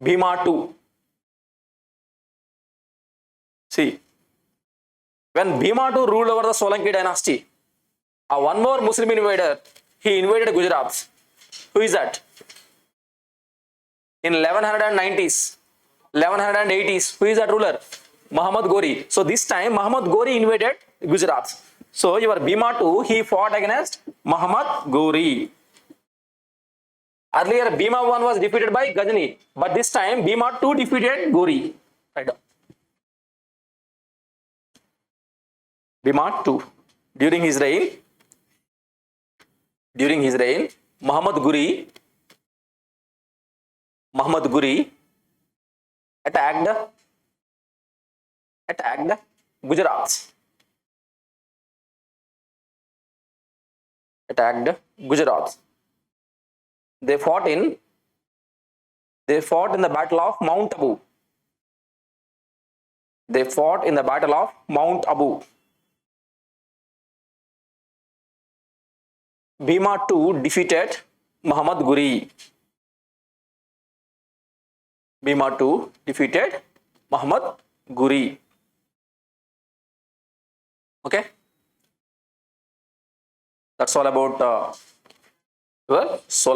Bhima 2. See, when Bhima 2 ruled over the Solanki dynasty, one more Muslim invader, he invaded Gujarat. Who is that? In 1190s, 1180s, who is that ruler? Muhammad Ghori. So this time Muhammad Ghori invaded Gujarat. So your Bhima 2, he fought against Muhammad Ghori. Earlier Bhima 1 was defeated by Ghazni, but this time Bhima 2 defeated Ghori. Right down. Bhima 2. During his reign, Muhammad Ghori attacked Gujarat. They fought in the Battle of Mount Abu. Bhima 2 defeated Muhammad Ghori. Okay, that's all about your Solanki.